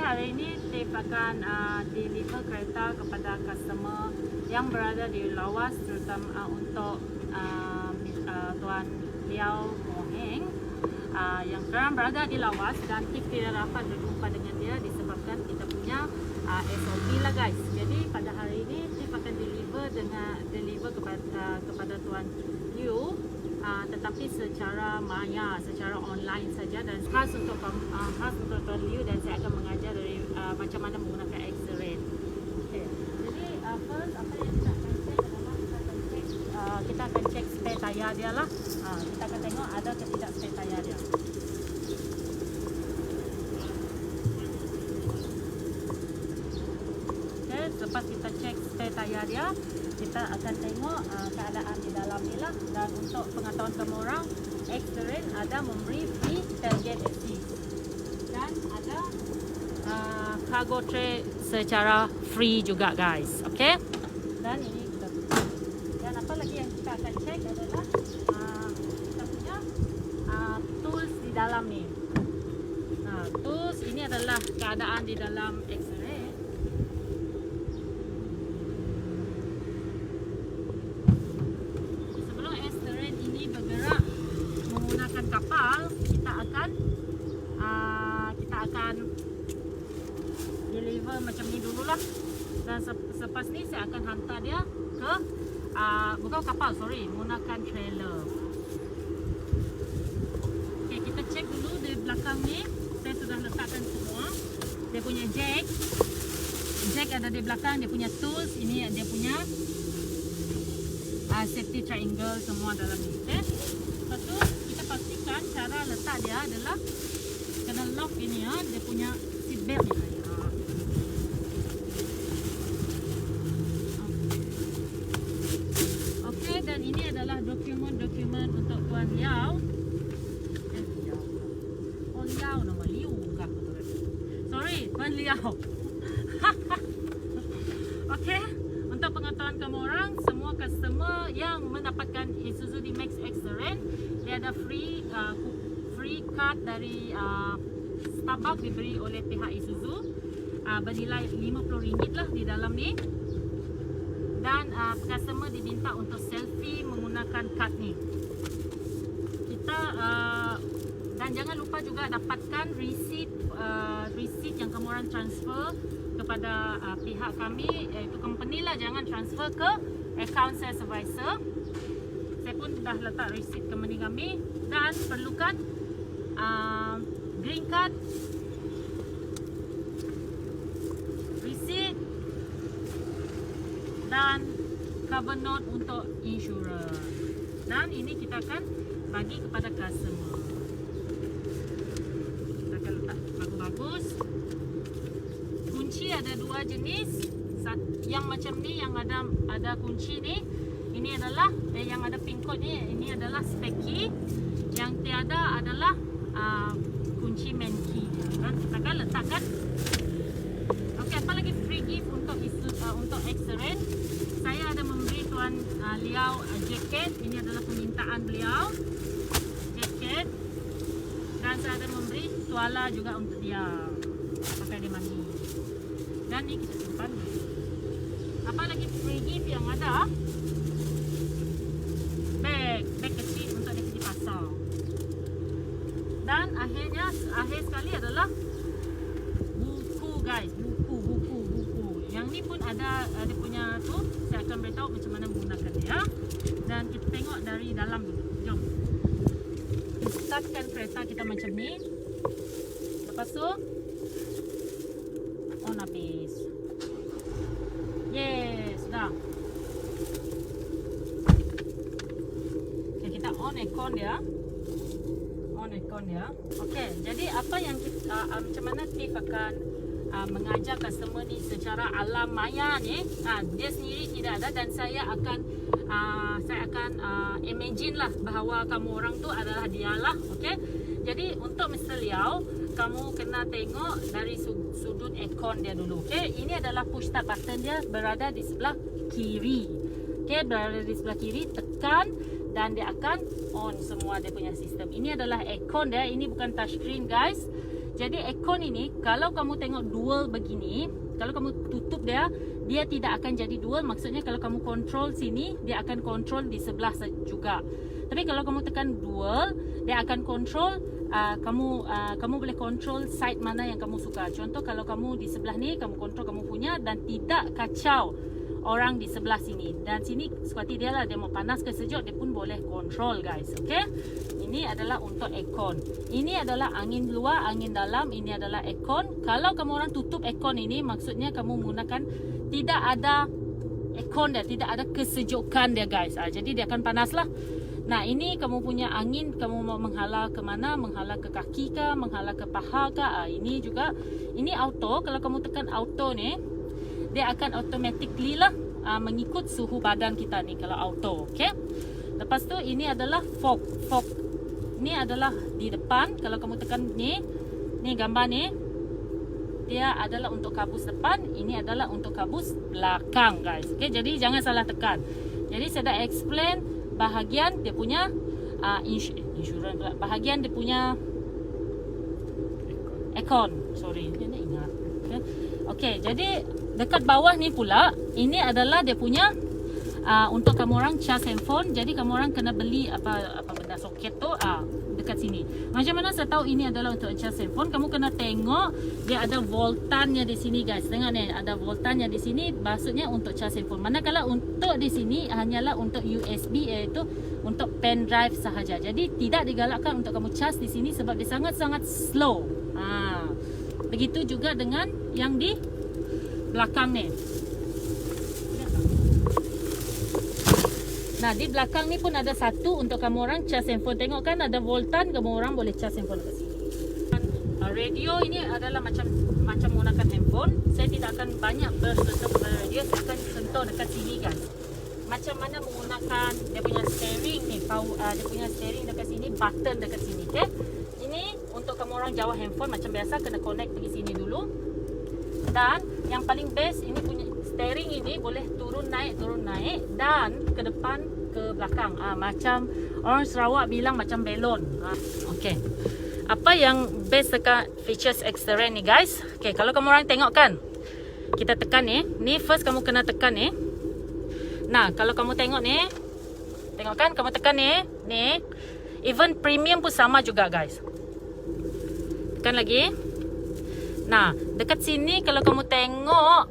hari ini Tiff akan deliver kereta kepada customer yang berada di Lawas, terutama untuk Tuan Liao Mo Heng yang sekarang berada di Lawas, dan Tiff tidak dapat berjumpa dengan dia disebabkan kita punya SOP lah guys. Jadi pada hari ini Tiff akan deliver kepada Tuan Liu, tetapi secara maya, secara online saja, dan khas untuk Tuan Liu, dan saya akan mengajar dari macam mana menggunakan X-ray. Okay. Jadi first apa yang kita akan cek adalah kita akan cek spare tayar dia lah. Kita akan tengok ada ke tidak spare tayar dia. Okay, lepas kita cek spare tayar dia, kita akan tengok keadaan di dalam ni lah. Dan untuk pengetahuan kamu orang, X-ray ada memberi free tailgate assist dan ada cargo tray secara free juga guys. Okay, dan ini kita, dan apa lagi yang kita akan cek adalah kita punya tools di dalam ni. Tools ini adalah keadaan di dalam X-ray. Sebelum X-ray ini bergerak menggunakan kapal, kita akan deliver macam ni dululah. Dan selepas ni saya akan hantar dia ke bukan kapal, menggunakan trailer. Okay, kita cek dulu di belakang ni. Saya sudah letakkan semua. Dia punya jack ada di belakang, dia punya tools, ini dia punya safety triangle semua dalam ni. Okay? Lepas tu kita pastikan cara letak dia adalah kena lock ini ya, dia punya seat belt ni. Okey, dan ini adalah dokumen untuk Tuan Liao. Oh, Liao nama Liu kah? Sorry, Tuan Liao. Okey, untuk pengetahuan kamu orang, semua customer yang mendapatkan Isuzu D-Max X-Terrain, dia ada free card dari Starbucks diberi oleh pihak Isuzu bernilai RM50 lah di dalam ni. Dan customer diminta untuk selfie menggunakan kad ni. Dan jangan lupa juga dapatkan receipt yang kamu orang transfer kepada pihak kami, iaitu company lah. Jangan transfer ke account sales advisor. Saya pun dah letak receipt company kami. Dan perlukan green card, receipt dan cover note untuk insurance. Dan ini kita akan bagi kepada customer. Kita akan letak bagus-bagus. Kunci ada dua jenis. Yang macam ni, yang ada kunci ni, ini adalah yang ada pin code ni, ini adalah spare key. Yang tiada adalah kunci main key. Dan kita akan letakkan. Okey, apa lagi free gift untuk X-ray? Saya ada memberi Tuan Liao jaket. Ini adalah permintaan beliau, jaket. Dan saya ada memberi tuala juga untuk dia pakai dia mandi. Dan ni kita simpan. Apa lagi free gift yang ada? Bag kecil untuk dia pergi pasar. Dan akhir sekali adalah buku guys, buku. Yang ni pun ada dia punya tu. Saya akan beritahu macam mana menggunakan dia. Dan kita tengok dari dalam dulu. Jom. Startkan kereta kita macam ni. Lepas tu on habis. Yes, dah. Okay, kita on aircon dia. Okey, jadi apa yang kita, macam mana Tiff akan mengajar customer ni secara alam maya ni, dia sendiri tidak ada, dan saya akan imagine lah bahawa kamu orang tu adalah dia lah. Okey, jadi untuk Mr. Liao, kamu kena tengok dari sudut aircon dia dulu. Okey, ini adalah push start button, dia berada di sebelah kiri. Okey, berada di sebelah kiri, tekan dan dia akan on semua dia punya sistem. Ini adalah aircon dia, ini bukan touchscreen guys. Jadi aircon ini kalau kamu tengok dual begini, kalau kamu tutup dia tidak akan jadi dual. Maksudnya kalau kamu control sini, dia akan control di sebelah juga. Tapi kalau kamu tekan dual, dia akan control kamu boleh control side mana yang kamu suka. Contoh kalau kamu di sebelah ni, kamu control kamu punya dan tidak kacau orang di sebelah sini. Dan sini seperti dia lah, dia mau panas ke sejuk dia pun boleh control guys. Okay, ini adalah untuk aircon. Ini adalah angin luar, angin dalam. Ini adalah aircon. Kalau kamu orang tutup aircon ini, maksudnya kamu menggunakan tidak ada aircon dia, tidak ada kesejukan dia guys. Jadi dia akan panas lah. Nah ini kamu punya angin, kamu mau menghala ke mana, menghala ke kaki kah, menghala ke paha kah. Ini juga, ini auto. Kalau kamu tekan auto ni, dia akan automatically lah mengikut suhu badan kita ni kalau auto. Okay. Lepas tu ini adalah fog. Ni adalah di depan. Kalau kamu tekan ni gambar ni, dia adalah untuk kabus depan. Ini adalah untuk kabus belakang guys. Okay, jadi jangan salah tekan. Jadi saya dah explain bahagian dia punya insurans pula. Bahagian dia punya aircon. Sorry, dia nak ingat. Okay, jadi dekat bawah ni pula, ini adalah dia punya untuk kamu orang charge handphone. Jadi kamu orang kena beli apa benda soket tu dekat sini. Macam mana saya tahu ini adalah untuk charge handphone? Kamu kena tengok dia ada voltannya di sini guys. Tengok ni ada voltannya di sini, maksudnya untuk charge handphone. Manakala untuk di sini hanyalah untuk USB, iaitu untuk pen drive sahaja. Jadi tidak digalakkan untuk kamu charge di sini sebab dia sangat-sangat slow. Begitu juga dengan yang di belakang ni. Nah di belakang ni pun ada satu untuk kamu orang charge handphone. Tengok kan ada voltan, kamu orang boleh charge handphone kat sini. Radio ini adalah macam menggunakan handphone. Saya tidak akan banyak bersentuh pada radio, saya akan sentuh dekat sini guys. Macam mana menggunakan dia punya steering ni, dia punya steering dekat sini, button dekat sini. Okay? Ini untuk kamu orang jawab handphone macam biasa, kena connect pergi sini dulu. Dan yang paling best, ini punya steering ini boleh turun naik dan ke depan ke belakang. Macam orang Sarawak bilang macam belon. Okay. Apa yang best dekat features exterior ni guys? Okay, kalau kamu orang tengok kan, kita tekan ni. Ni first kamu kena tekan ni. Nah, kalau kamu tengok ni, tengok kan, kamu tekan ni. Ni, even premium pun sama juga guys. Tekan lagi. Nah, dekat sini kalau kamu tengok,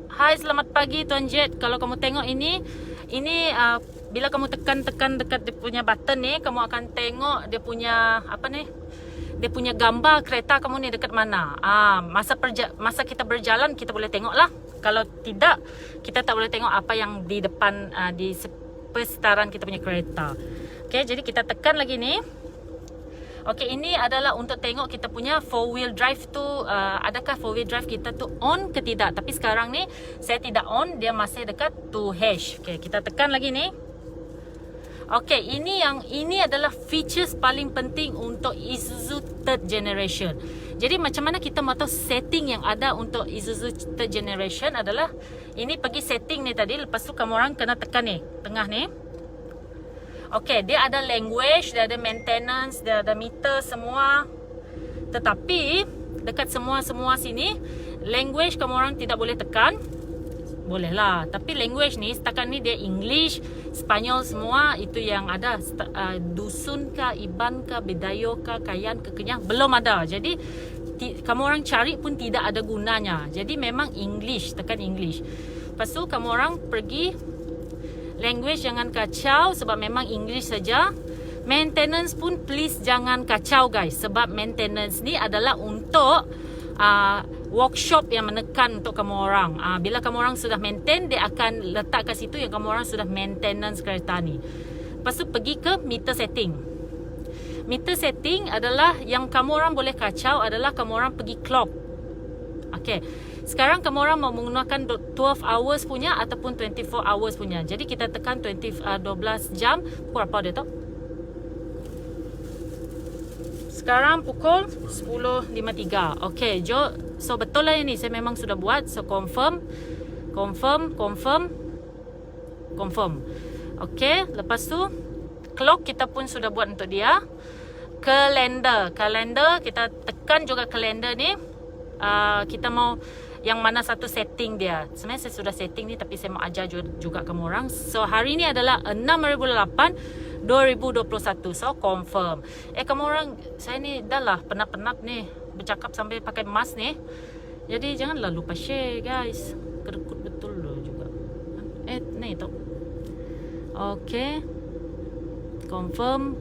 hai selamat pagi Tuan Jet. Kalau kamu tengok ini bila kamu tekan dekat dia punya button ni, kamu akan tengok dia punya apa ni? Dia punya gambar kereta kamu ni dekat mana. Masa kita berjalan kita boleh tengok lah. Kalau tidak, kita tak boleh tengok apa yang di depan di persekitaran kita punya kereta. Okay, jadi kita tekan lagi ni. Okay, ini adalah untuk tengok kita punya 4-wheel drive tu, adakah 4-wheel drive kita tu on ke tidak. Tapi sekarang ni saya tidak on, dia masih dekat 2H. Okay, kita tekan lagi ni. Okay, ini adalah features paling penting untuk Isuzu third generation. Jadi macam mana kita mahu tahu setting yang ada untuk Isuzu third generation adalah ini, pergi setting ni tadi, lepas tu kamu orang kena tekan ni, tengah ni. Okay, dia ada language, dia ada maintenance, dia ada meter semua. Tetapi dekat semua sini, language kamu orang tidak boleh tekan. Boleh lah, tapi language ni setakat ni dia English, Sepanyol semua. Itu yang ada. Dusun kah, Iban kah, Bedayo kah, Kayan ke, Kenyang, belum ada. Jadi kamu orang cari pun tidak ada gunanya. Jadi memang English, tekan English. Lepas tu kamu orang pergi language, jangan kacau sebab memang English saja. Maintenance pun please jangan kacau guys, sebab maintenance ni adalah untuk workshop yang menekan untuk kamu orang. Bila kamu orang sudah maintain, dia akan letak kat situ yang kamu orang sudah maintenance kereta ni. Lepas tu pergi ke meter setting. Meter setting adalah yang kamu orang boleh kacau adalah kamu orang pergi clock. Okay, sekarang kamu orang mau menggunakan 12 hours punya ataupun 24 hours punya. Jadi kita tekan 12 jam. Pukul apa dia tu? Sekarang pukul 10.53. Okay, so betul lah ini. Saya memang sudah buat. So confirm. Okay, lepas tu clock kita pun sudah buat untuk dia. Kalender kita tekan juga kalender ni. Kita mau yang mana satu setting dia. Sebenarnya saya sudah setting ni, tapi saya mau ajar juga kamu orang. So hari ni adalah 6/8/2021. So confirm. Kamu orang, saya ni dah lah penat-penat ni bercakap sambil pakai mask ni. Jadi janganlah lupa share guys. Kedekut betul loh juga. Ni tu. Okay. Confirm.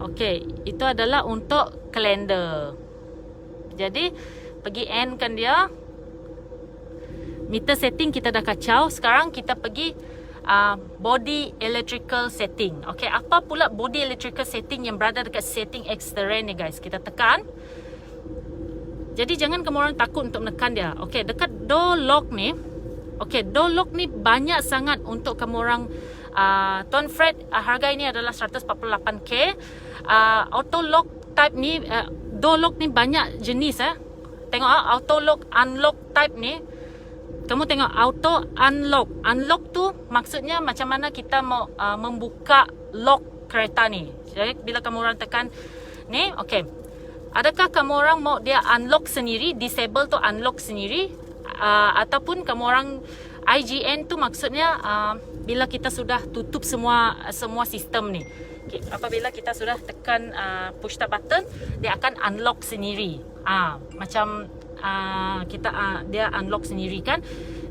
Okay, itu adalah untuk kalender. Jadi pergi end kan dia. Meter setting kita dah kacau. Sekarang kita pergi body electrical setting. Okay, apa pula body electrical setting yang berada dekat setting X-Terrain ni guys? Kita tekan. Jadi jangan kamu orang takut untuk menekan dia. Okay, dekat door lock ni. Okay, door lock ni banyak sangat untuk kamu orang. Tuan Fred, harga ini adalah 148k. Auto lock type ni, door lock ni banyak jenis. Tengok auto lock, unlock type ni. Kamu tengok auto unlock. Unlock tu maksudnya macam mana kita mau membuka lock kereta ni. Jadi bila kamu orang tekan ni, okey. Adakah kamu orang mau dia unlock sendiri, disable tu unlock sendiri, ataupun kamu orang IGN tu maksudnya bila kita sudah tutup semua sistem ni. Okay, apabila kita sudah tekan push start button, dia akan unlock sendiri. Macam dia unlock sendiri kan.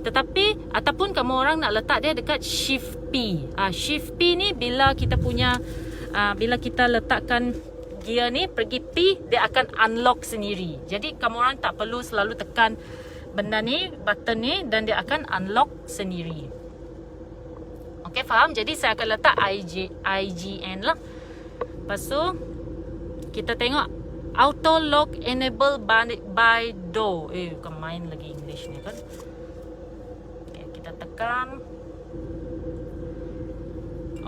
Tetapi ataupun kamu orang nak letak dia dekat shift P. Shift P ni bila kita letakkan gear ni pergi P, dia akan unlock sendiri. Jadi kamu orang tak perlu selalu tekan benda ni, button ni, dan dia akan unlock sendiri. Okay, faham? Jadi saya akan letak IGN lah. Lepas tu kita tengok auto lock enable by door. Bukan main lagi English ni kan. Okay, kita tekan.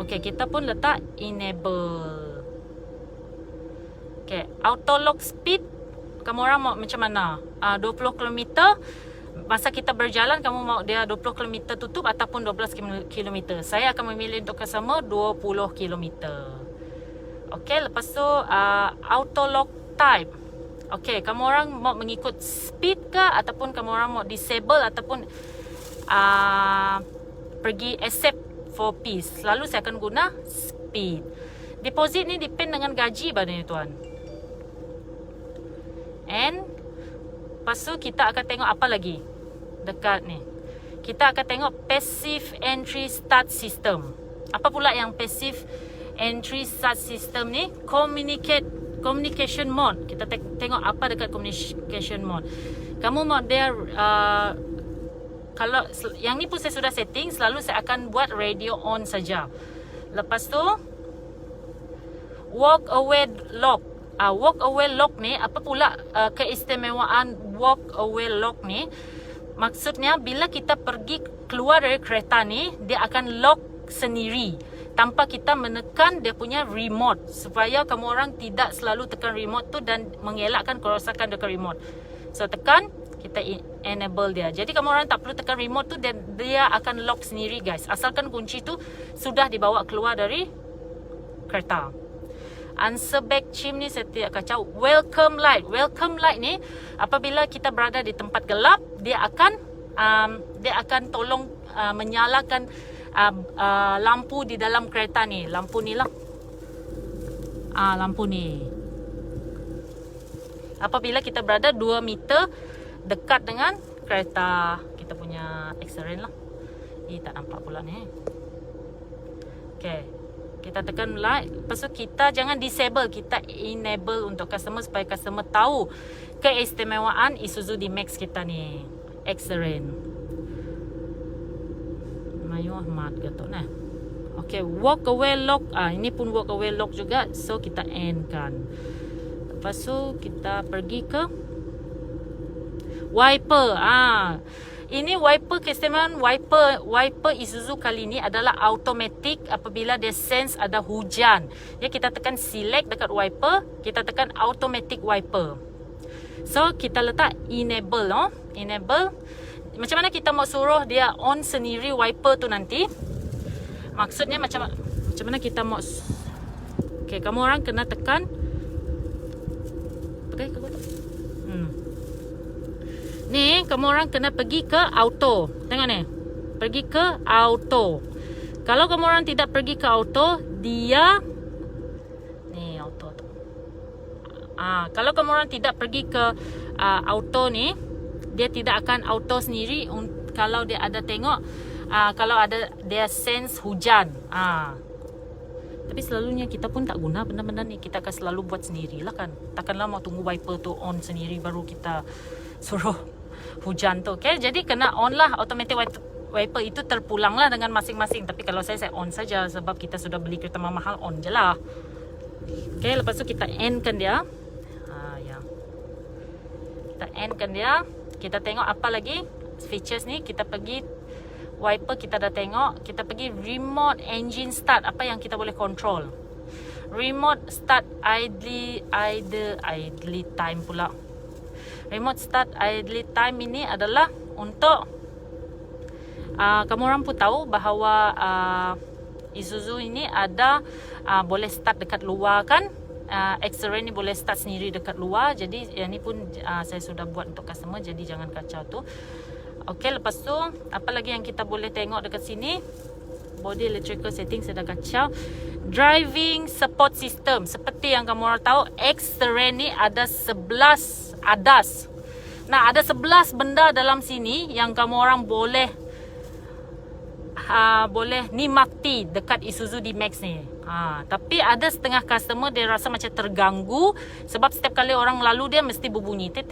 Okay, kita pun letak enable. Okay, auto lock speed kamu orang mau macam mana? 20 km. Masa kita berjalan, kamu mau dia 20 km tutup ataupun 12 km. Saya akan memilih untuk customer 20 km. Okay, lepas tu auto lock type. Okay, kamu orang mau mengikut speed ke ataupun kamu orang mau disable ataupun pergi accept for piece. Lalu saya akan guna speed. Deposit ni depend dengan gaji badannya tuan. And lepas tu kita akan tengok apa lagi dekat ni. Kita akan tengok passive entry start system. Apa pula yang passive entry start system ni? Communication mode. Kita tengok apa dekat communication mode. Kamu mau dia kalau yang ni pun saya sudah setting, selalu saya akan buat radio on saja. Lepas tu walk away lock. Walk away lock ni, apa pula keistimewaan walk away lock ni? Maksudnya bila kita pergi keluar dari kereta ni, dia akan lock sendiri tanpa kita menekan dia punya remote, supaya kamu orang tidak selalu tekan remote tu dan mengelakkan kerosakan dekat remote. So tekan, kita enable dia. Jadi kamu orang tak perlu tekan remote tu dan dia akan lock sendiri guys, asalkan kunci tu sudah dibawa keluar dari kereta. Answer back chim ni saya tidak kacau. Welcome light. Welcome light ni apabila kita berada di tempat gelap, dia akan tolong menyalakan lampu di dalam kereta ni. Lampu ni lah. Lampu ni. Apabila kita berada 2 meter dekat dengan kereta kita punya X-Terrain lah. Tak nampak pula ni. Okay. Kita tekan light. Lepas tu kita jangan disable, kita enable untuk customer supaya customer tahu keistimewaan Isuzu D-Max kita ni, X-Terrain. Mayu Ahmad gato nah. Okay, walk away lock. Ini pun walk away lock juga. So kita end kan. Lepas tu kita pergi ke wiper. Ini wiper, keistimewaan wiper Isuzu kali ni adalah automatic apabila dia sense ada hujan. Ya, kita tekan select dekat wiper, kita tekan automatic wiper. So kita letak enable, no? Enable. Macam mana kita mau suruh dia on sendiri wiper tu nanti? Maksudnya macam mana kita mau Okay, kamu orang kena tekan. Pakai ke tu? Ni, kamu orang kena pergi ke auto. Tengok ni. Pergi ke auto. Kalau kamu orang tidak pergi ke auto, dia ni auto tu. Kalau kamu orang tidak pergi ke auto ni, dia tidak akan auto sendiri. Kalau dia ada tengok, kalau ada dia sense hujan. Tapi selalunya kita pun tak guna benda-benda ni. Kita akan selalu buat sendirilah kan. Takkanlah mau tunggu wiper tu on sendiri baru kita suruh hujan tu. Okay, jadi kena on lah. Automatic wiper itu terpulang lah dengan masing-masing. Tapi kalau saya on saja sebab kita sudah beli kereta mahal, on je lah. Okay, lepas tu kita endkan dia. Kita endkan dia. Kita tengok apa lagi features ni. Kita pergi wiper, kita dah tengok. Kita pergi remote engine start. Apa yang kita boleh control? Remote start idle time pula. Remote start idle time ini adalah untuk kamu orang pun tahu bahawa Isuzu ini ada boleh start dekat luar kan. X-Terrain ni boleh start sendiri dekat luar. Jadi yang ni pun saya sudah buat untuk customer. Jadi jangan kacau tu. Okay, lepas tu apa lagi yang kita boleh tengok dekat sini? Body electrical setting saya dah kacau. Driving support system. Seperti yang kamu orang tahu, X-Terrain ni ada 11 ADAS. Nah, ada 11 benda dalam sini yang kamu orang boleh nikmati dekat Isuzu D-Max ni. Tapi ada setengah customer dia rasa macam terganggu sebab setiap kali orang lalu dia mesti berbunyi. Tet.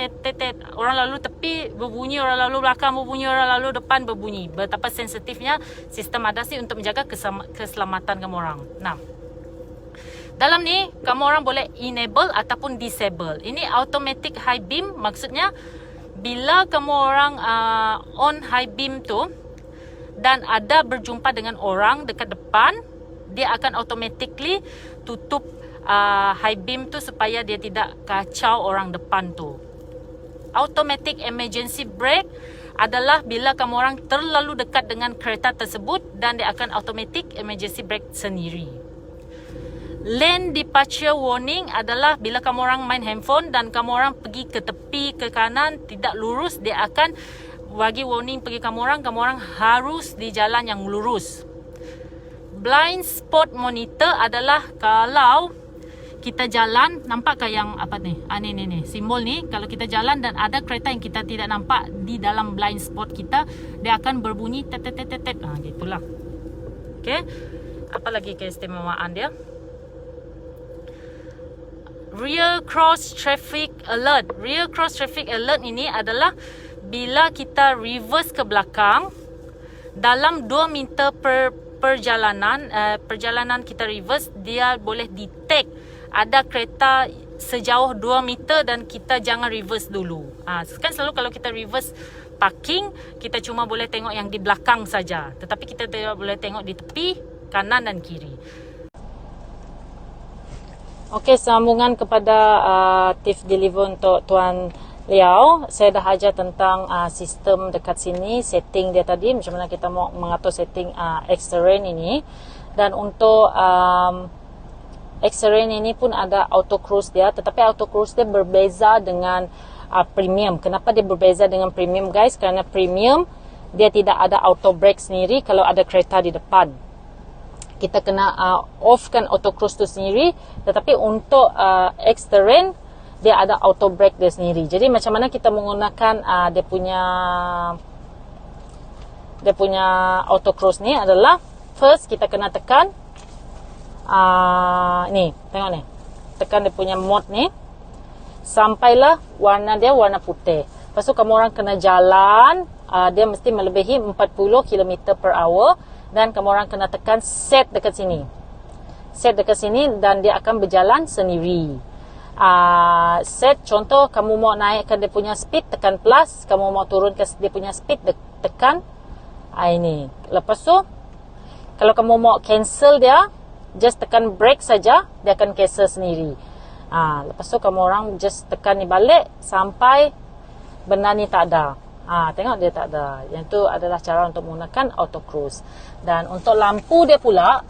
Orang lalu tepi berbunyi, orang lalu belakang berbunyi, orang lalu depan berbunyi. Betapa sensitifnya sistem ADAS ni untuk menjaga keselamatan kamu orang. Nah, dalam ni kamu orang boleh enable ataupun disable. Ini automatic high beam, maksudnya bila kamu orang on high beam tu dan ada berjumpa dengan orang dekat depan, dia akan automatically tutup high beam tu supaya dia tidak kacau orang depan tu. Automatic emergency brake adalah bila kamu orang terlalu dekat dengan kereta tersebut dan dia akan automatic emergency brake sendiri. Lane departure warning adalah bila kamu orang main handphone dan kamu orang pergi ke tepi, ke kanan, tidak lurus, dia akan bagi warning pergi kamu orang harus di jalan yang lurus. Blind spot monitor adalah kalau kita jalan, nampak ke yang apa ni? Ni simbol ni, kalau kita jalan dan ada kereta yang kita tidak nampak di dalam blind spot kita, dia akan berbunyi tet. Gitulah. Okay. Apa lagi keistimewaan dia? Rear cross traffic alert. Rear cross traffic alert ini adalah bila kita reverse ke belakang dalam 2 meter per perjalanan kita reverse, dia boleh detect ada kereta sejauh 2 meter dan kita jangan reverse dulu. Kan selalu kalau kita reverse parking, kita cuma boleh tengok yang di belakang saja, tetapi kita tidak boleh tengok di tepi, kanan dan kiri. Okey, sambungan kepada tips deliver untuk Tuan Liao. Saya dah ajar tentang sistem dekat sini, setting dia tadi, macam mana kita mau mengatur setting X-Terrain ini. Dan untuk X-Terrain ini pun ada auto cruise dia, tetapi auto cruise dia berbeza dengan premium. Kenapa dia berbeza dengan premium, guys? Kerana premium dia tidak ada auto brake sendiri kalau ada kereta di depan. Kita kena offkan auto cruise tu sendiri, tetapi untuk X-Terrain dia ada auto brake dia sendiri. Jadi macam mana kita menggunakan dia punya auto cruise ni adalah, first kita kena tekan ni, tengok ni, tekan dia punya mode ni sampailah warna dia warna putih. Lepas tu kamu orang kena jalan, dia mesti melebihi 40 km/h. Dan kamu orang kena tekan set dekat sini. Set dekat sini dan dia akan berjalan sendiri. Set, contoh kamu mau naikkan dia punya speed, tekan plus. Kamu mau turunkan dia punya speed, tekan ini. Lepas tu, kalau kamu mau cancel dia, just tekan brake saja, dia akan cancel sendiri. Lepas tu kamu orang just tekan ni balik sampai benda ni tak ada. Tengok dia tak ada. Yang tu adalah cara untuk menggunakan auto cruise. Dan untuk lampu dia pula,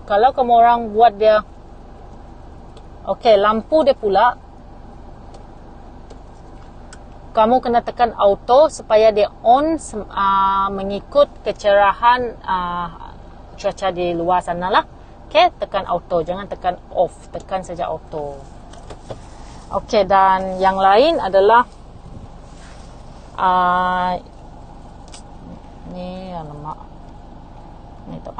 kalau kamu orang buat dia Okey, lampu dia pula kamu kena tekan auto supaya dia on mengikut kecerahan cuaca di luar sana lah. Okey, tekan auto, jangan tekan off, tekan saja auto. Okey, dan yang lain adalah ni alamak. Ni tu.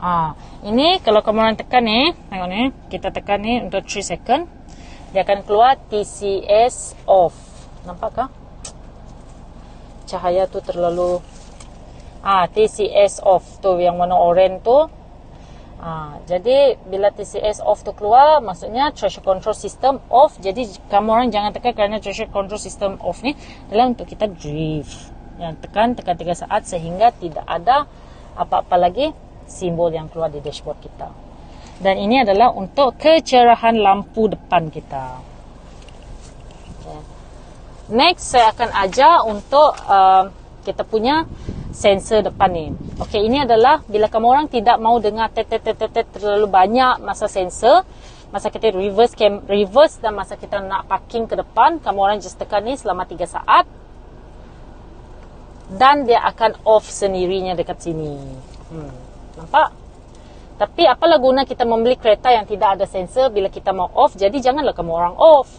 Ini kalau kamu orang tekan ni, tengok ni, kita tekan ni untuk 3 second, dia akan keluar TCS off. Nampak kah? Cahaya tu terlalu TCS off tu yang warna orange tu. Jadi bila TCS off tu keluar, maksudnya traction control system off. Jadi kamu orang jangan tekan, kerana traction control system off ni adalah untuk kita drift. Yang tekan 3 saat sehingga tidak ada apa-apa lagi simbol yang keluar di dashboard kita. Dan ini adalah untuk kecerahan lampu depan kita. Next, saya akan ajar untuk kita punya sensor depan ni. Okey, ini adalah bila kamu orang tidak mau dengar terlalu banyak masa sensor, masa kita reverse dan masa kita nak parking ke depan, kamu orang just tekan ni selama 3 saat. Dan dia akan off sendirinya dekat sini. Nampak? Tapi apalah guna kita membeli kereta yang tidak ada sensor bila kita mau off. Jadi janganlah kamu orang off.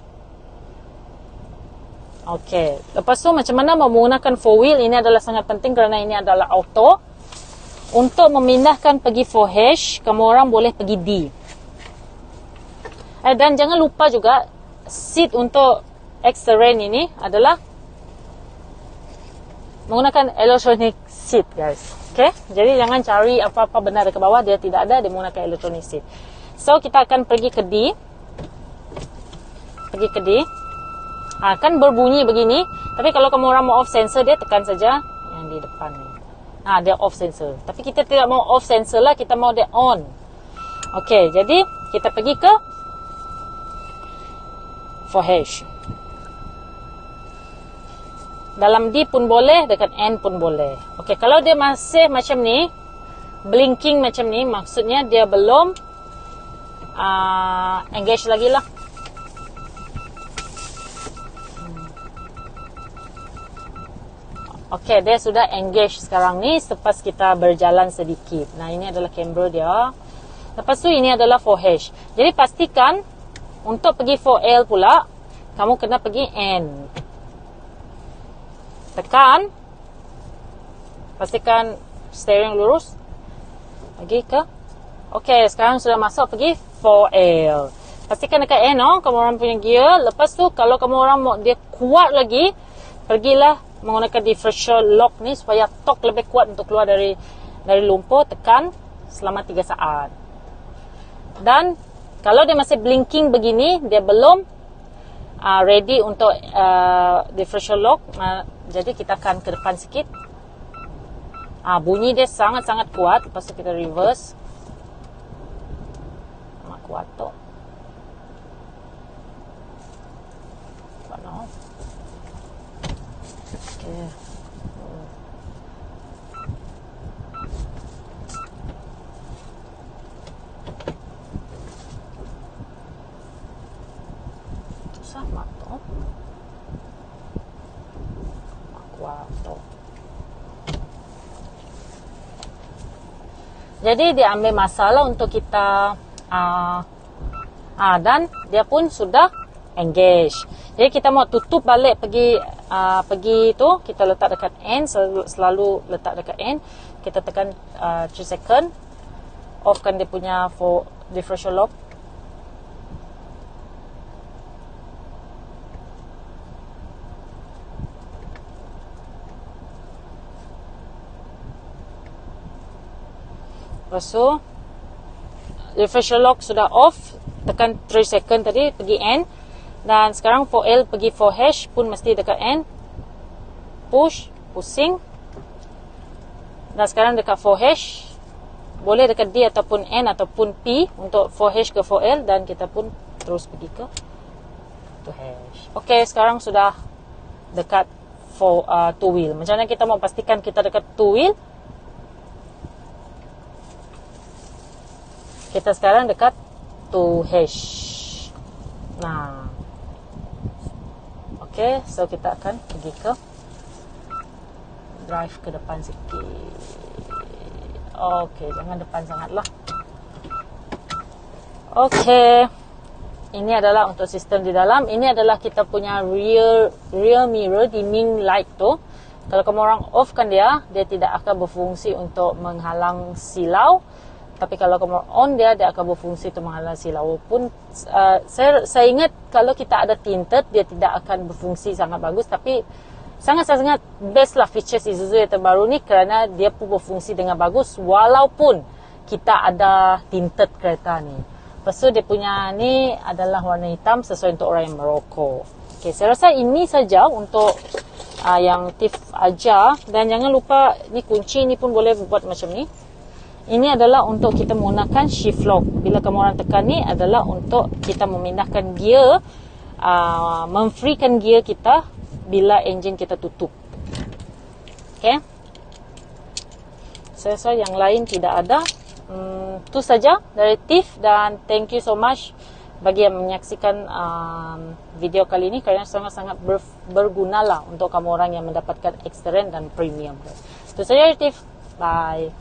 Okey, lepas tu macam mana menggunakan 4 wheel, ini adalah sangat penting kerana ini adalah auto. Untuk memindahkan pergi 4H, kamu orang boleh pergi D. Dan jangan lupa juga seat untuk X-Terrain ini adalah menggunakan electronic seat, guys. Okey, jadi jangan cari apa-apa benda dekat bawah, dia tidak ada, dia menggunakan electronic seat. So kita akan pergi ke D. Kan berbunyi begini, tapi kalau kamu orang mau off sensor, dia tekan saja yang di depan ni. Dia off sensor. Tapi kita tidak mau off sensor lah, kita mau dia on. Okey, jadi kita pergi ke 4H. Dalam D pun boleh, dekat N pun boleh. Okey, kalau dia masih macam ni, blinking macam ni, maksudnya dia belum engage lagi lah. Okey, dia sudah engage sekarang ni selepas kita berjalan sedikit. Ini adalah kamera dia. Lepas tu ini adalah 4H. Jadi pastikan untuk pergi 4L pula, kamu kena pergi N. Tekan. Pastikan steering lurus. Pergi ke. Okey, sekarang sudah masuk pergi 4L. Pastikan dekat N, kamu orang punya gear. Lepas tu kalau kamu orang mau dia kuat lagi, pergilah menggunakan differential lock ni supaya torque lebih kuat untuk keluar dari lumpur. Tekan selama 3 saat. Dan kalau dia masih blinking begini, dia belum ready untuk differential lock, jadi kita akan ke depan sikit. Bunyi dia sangat-sangat kuat. Lepas tu kita reverse. Amat kuat tu. Okay. Sama tu. Kuat tu. Jadi dia ambil masalah untuk kita dan dia pun sudah engage. Jadi kita mau tutup balik pergi tu, kita letak dekat N, selalu letak dekat N. Kita tekan 3 second, offkan dia punya differential lock. Lepas tu differential lock sudah off, tekan 3 second tadi, pergi N. Dan sekarang 4L pergi 4H pun mesti dekat N. Pusing. Dan sekarang dekat 4H. Boleh dekat D ataupun N ataupun P untuk 4H ke 4L. Dan kita pun terus pergi ke 2H. Okey, sekarang sudah dekat 2 wheel. Macam mana kita mau pastikan kita dekat 2 wheel? Kita sekarang dekat 2H. Nah, okay, so kita akan pergi ke drive ke depan sikit. Okay, jangan depan sangat lah. Okay, ini adalah untuk sistem di dalam. Ini adalah kita punya rear mirror, dimming light tu. Kalau kamu orang offkan dia tidak akan berfungsi untuk menghalang silau. Tapi kalau kamu on dia akan berfungsi untuk menghalang silau. Walaupun saya ingat kalau kita ada tinted, dia tidak akan berfungsi sangat bagus. Tapi sangat-sangat best lah features Isuzu yang terbaru ni, kerana dia pun berfungsi dengan bagus walaupun kita ada tinted kereta ni. Lepas tu dia punya ni adalah warna hitam sesuai untuk orang yang merokok. Okay, saya rasa ini saja untuk yang tips aja. Dan jangan lupa ni kunci ni pun boleh buat macam ni. Ini adalah untuk kita menggunakan shift lock. Bila kamu orang tekan ni adalah untuk kita memindahkan gear, memfreekan gear kita bila enjin kita tutup. Okay. Saya rasa yang lain tidak ada. Itu saja dari Tiff, dan thank you so much bagi yang menyaksikan video kali ini, kerana sangat-sangat berguna lah untuk kamu orang yang mendapatkan X-Terrain dan Premium. Itu saja dari Tiff. Bye.